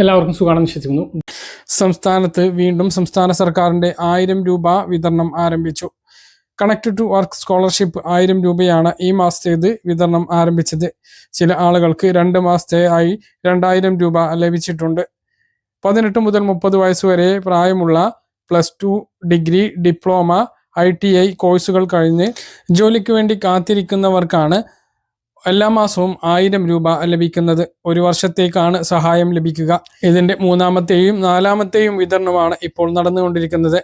എല്ലാവർക്കും സുഖമാണെന്ന് വിശ്വസിക്കുന്നു. സംസ്ഥാനത്ത് വീണ്ടും സംസ്ഥാന സർക്കാരിന്റെ 1000 രൂപ വിതരണം ആരംഭിച്ചു. കണക്ട് ടു വർക്ക് സ്കോളർഷിപ്പ് 1000 രൂപയാണ് ഈ മാസത്തേത് വിതരണം ആരംഭിച്ചത്. ചില ആളുകൾക്ക് 2 മാസത്തെ ആയി 2000 രൂപ ലഭിച്ചിട്ടുണ്ട്. 18 മുതൽ 30 വയസ്സ് വരെ പ്രായമുള്ള +2 ഡിഗ്രി, ഡിപ്ലോമ, ITI കോഴ്സുകൾ കഴിഞ്ഞ് ജോലിക്ക് വേണ്ടി കാത്തിരിക്കുന്നവർക്കാണ് എല്ലാ മാസവും 1000 രൂപ ലഭിക്കുന്നത്. ഒരു വർഷത്തേക്കാണ് സഹായം ലഭിക്കുക. ഇതിന്റെ 3ാമത്തെയും 4ാമത്തെയും വിതരണമാണ് ഇപ്പോൾ നടന്നുകൊണ്ടിരിക്കുന്നത്.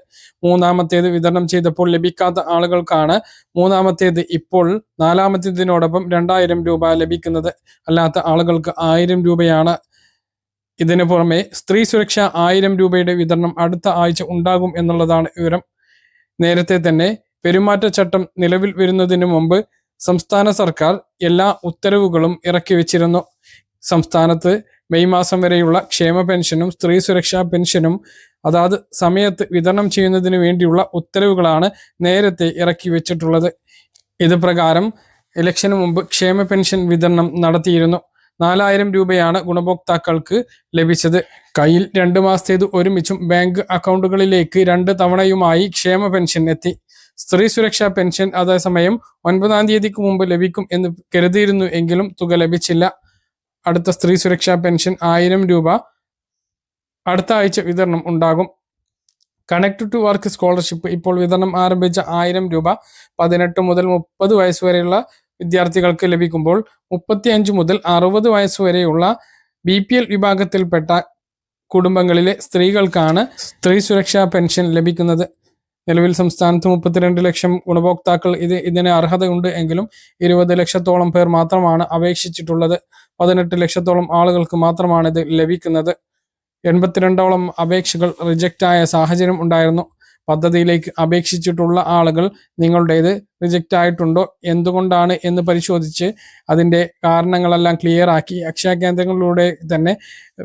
3ാമത്തേത് വിതരണം ചെയ്തപ്പോൾ ലഭിക്കാത്ത ആളുകൾക്കാണ് 3ാമത്തേത് ഇപ്പോൾ 4ാമത്തേതിനോടൊപ്പം 2000 രൂപ ലഭിക്കുന്നത്. അല്ലാത്ത ആളുകൾക്ക് 1000 രൂപയാണ്. ഇതിനു പുറമെ സ്ത്രീ സുരക്ഷ 1000 രൂപയുടെ വിതരണം അടുത്ത ആഴ്ച ഉണ്ടാകും എന്നുള്ളതാണ് വിവരം. നേരത്തെ തന്നെ പെരുമാറ്റച്ചട്ടം നിലവിൽ വരുന്നതിന് മുമ്പ് സംസ്ഥാന സർക്കാർ എല്ലാ ഉത്തരവുകളും ഇറക്കി വെച്ചിരുന്നു. സംസ്ഥാനത്ത് മെയ് മാസം വരെയുള്ള ക്ഷേമ പെൻഷനും സ്ത്രീ സുരക്ഷാ പെൻഷനും അതാത് സമയത്ത് വിതരണം ചെയ്യുന്നതിന് വേണ്ടിയുള്ള ഉത്തരവുകളാണ് നേരത്തെ ഇറക്കി വെച്ചിട്ടുള്ളത്. ഇത് പ്രകാരം ഇലക്ഷന് മുമ്പ് ക്ഷേമ പെൻഷൻ വിതരണം നടത്തിയിരുന്നു. 4000 രൂപയാണ് ഗുണഭോക്താക്കൾക്ക് ലഭിച്ചത്. കയ്യിൽ 2 മാസത്തേത് ഒരുമിച്ചും ബാങ്ക് അക്കൗണ്ടുകളിലേക്ക് 2 തവണയുമായി ക്ഷേമ പെൻഷൻ എത്തി. സ്ത്രീ സുരക്ഷാ പെൻഷൻ അതേസമയം 9ാം തീയതിക്ക് മുമ്പ് ലഭിക്കും എന്ന് കരുതിയിരുന്നു എങ്കിലും തുക ലഭിച്ചില്ല. അടുത്ത സ്ത്രീ സുരക്ഷാ പെൻഷൻ 1000 രൂപ അടുത്ത ആഴ്ച വിതരണം ഉണ്ടാകും. കണക്ട് ടു വർക്ക് സ്കോളർഷിപ്പ് ഇപ്പോൾ വിതരണം ആരംഭിച്ച 1000 രൂപ 18 മുതൽ 30 വയസ്സ് വരെയുള്ള വിദ്യാർത്ഥികൾക്ക് ലഭിക്കുമ്പോൾ 35 മുതൽ 60 വയസ്സ് വരെയുള്ള BPL വിഭാഗത്തിൽപ്പെട്ട കുടുംബങ്ങളിലെ സ്ത്രീകൾക്കാണ് സ്ത്രീ സുരക്ഷാ പെൻഷൻ ലഭിക്കുന്നത്. നിലവിൽ സംസ്ഥാനത്ത് 32 ലക്ഷം ഗുണഭോക്താക്കൾ ഇതിന് അർഹതയുണ്ട് എങ്കിലും 20 ലക്ഷത്തോളം പേർ മാത്രമാണ് അപേക്ഷിച്ചിട്ടുള്ളത്. 18 ലക്ഷത്തോളം ആളുകൾക്ക് മാത്രമാണ് ഇത് ലഭിക്കുന്നത്. 82ഓളം അപേക്ഷകൾ റിജക്റ്റായ സാഹചര്യം ഉണ്ടായിരുന്നു. പദ്ധതിയിലേക്ക് അപേക്ഷിച്ചിട്ടുള്ള ആളുകൾ നിങ്ങളുടേത് റിജക്റ്റ് ആയിട്ടുണ്ടോ, എന്തുകൊണ്ടാണ് എന്ന് പരിശോധിച്ച് അതിൻ്റെ കാരണങ്ങളെല്ലാം ക്ലിയർ ആക്കി അക്ഷയ കേന്ദ്രങ്ങളിലൂടെ തന്നെ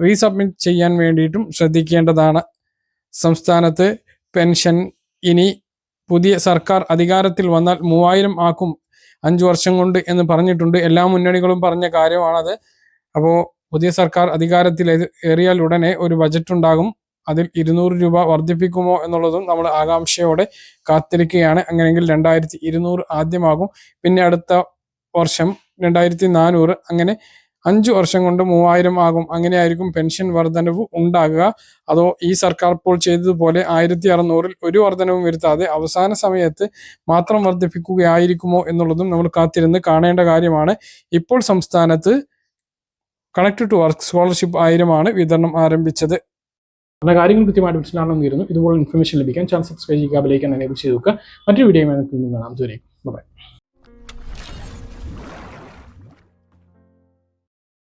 റീസബ്മിറ്റ് ചെയ്യാൻ വേണ്ടിയിട്ടും ശ്രദ്ധിക്കേണ്ടതാണ്. സംസ്ഥാനത്ത് പെൻഷൻ ഇനി പുതിയ സർക്കാർ അധികാരത്തിൽ വന്നാൽ 3000 ആക്കും 5 വർഷം കൊണ്ട് എന്ന് പറഞ്ഞിട്ടുണ്ട്. എല്ലാ മുന്നണികളും പറഞ്ഞ കാര്യമാണത്. അപ്പോൾ പുതിയ സർക്കാർ അധികാരത്തിൽ ഏറിയാൽ ഉടനെ ഒരു ബജറ്റ് ഉണ്ടാകും. അതിൽ 200 രൂപ വർദ്ധിപ്പിക്കുമോ എന്നുള്ളതും നമ്മൾ ആകാംക്ഷയോടെ കാത്തിരിക്കുകയാണ്. അങ്ങനെയെങ്കിൽ 2200 ആദ്യമാകും, പിന്നെ അടുത്ത വർഷം 2400, അങ്ങനെ 5 വർഷം കൊണ്ട് 3000 ആകും. അങ്ങനെയായിരിക്കും പെൻഷൻ വർധനവ് ഉണ്ടാകുക. അതോ ഈ സർക്കാർ ഇപ്പോൾ ചെയ്തതുപോലെ 1600-ൽ ഒരു വർധനവും വരുത്താതെ അവസാന സമയത്ത് മാത്രം വർദ്ധിപ്പിക്കുകയായിരിക്കുമോ എന്നുള്ളതും നമ്മൾ കാത്തിരുന്ന് കാണേണ്ട കാര്യമാണ്. ഇപ്പോൾ സംസ്ഥാനത്ത് കണക്ട് ടു വർക്ക് സ്കോളർഷിപ്പ് 1000 ആണ് വിതരണം ആരംഭിച്ചത്. കാര്യങ്ങൾ കൃത്യമായിട്ട് മനസ്സിലാണെന്ന് വരുന്നു. ഇതുപോലെ ഇൻഫർമേഷൻ ലഭിക്കാൻ ചാനൽ സബ്സ്ക്രൈബ് ചെയ്യുക, ബെൽ ഐക്കൺ എനേബിൾ ചെയ്ത് വെക്കുക. മറ്റൊരു വീഡിയോ നമുക്ക് കാണാം. ദൂരേക്കും ബൈ.